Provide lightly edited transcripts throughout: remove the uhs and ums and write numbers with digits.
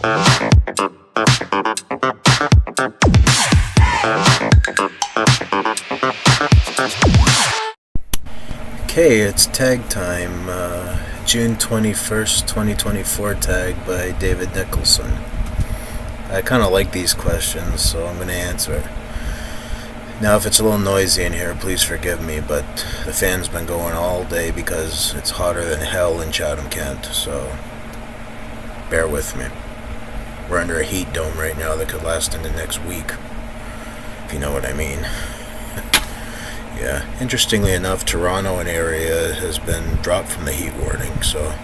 Okay, it's tag time. June 21st, 2024 tag by David Nicholson. I kind of like these questions, so I'm going to answer it. Now, if it's a little noisy in here, please forgive me, but the fan's been going all day because it's hotter than hell in Chatham, Kent, so bear with me. We're under a heat dome right now that could last into next week, if you know what I mean. Yeah, interestingly enough, Toronto and area has been dropped from the heat warning, so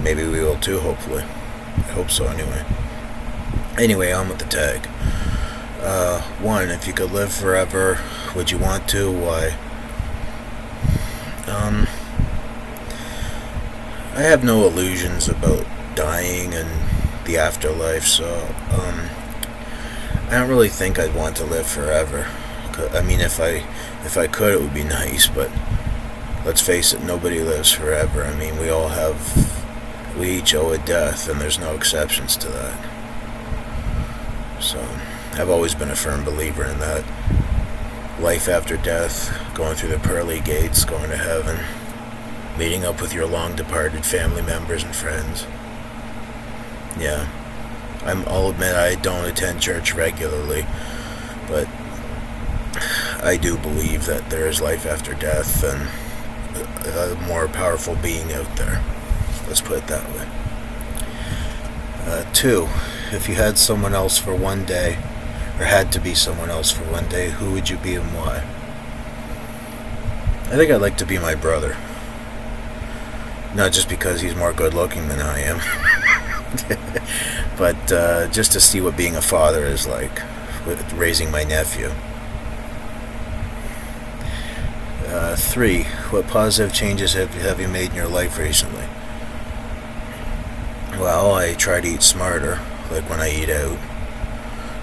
maybe we will too, hopefully. I hope so, anyway. Anyway, on with the tag. 1. If you could live forever, would you want to? Why? I have no illusions about dying and the afterlife, so I don't really think I'd want to live forever. I mean, if I could, it would be nice, but let's face it, nobody lives forever. I mean, we each owe a death, and there's no exceptions to that. So, I've always been a firm believer in that. Life after death, going through the pearly gates, going to heaven, meeting up with your long-departed family members and friends. Yeah, I'll admit I don't attend church regularly, but I do believe that there is life after death and a more powerful being out there. Let's put it that way. 2. If you had someone else for one day, or had to be someone else for one day, who would you be and why? I think I'd like to be my brother. Not just because he's more good looking than I am, but just to see what being a father is like, with raising my nephew. 3. What positive changes have you made in your life recently? Well, I try to eat smarter, like when I eat out.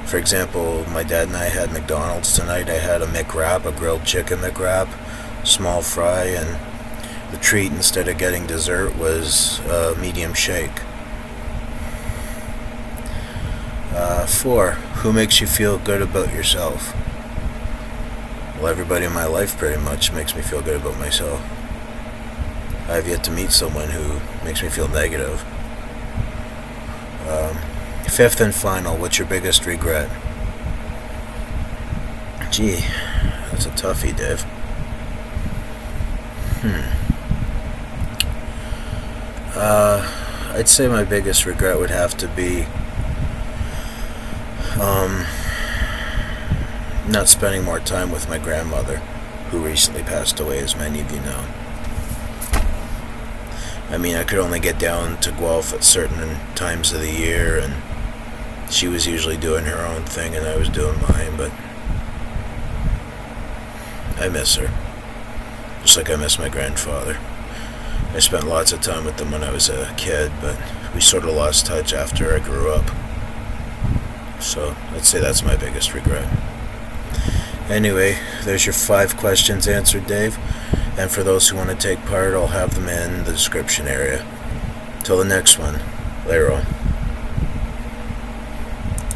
For example, my dad and I had McDonald's tonight. I had a McWrap, a grilled chicken McWrap, small fry, and the treat, instead of getting dessert, was a medium shake. 4. Who makes you feel good about yourself? Well, everybody in my life pretty much makes me feel good about myself. I have yet to meet someone who makes me feel negative. 5th and final, what's your biggest regret? Gee, that's a toughie, Dave. I'd say my biggest regret would have to be not spending more time with my grandmother, who recently passed away, as many of you know. I mean, I could only get down to Guelph at certain times of the year, and she was usually doing her own thing and I was doing mine, but I miss her. Just like I miss my grandfather. I spent lots of time with them when I was a kid, but we sort of lost touch after I grew up. So, I'd say that's my biggest regret. Anyway, there's your 5 questions answered, Dave. And for those who want to take part, I'll have them in the description area. Till the next one, later on.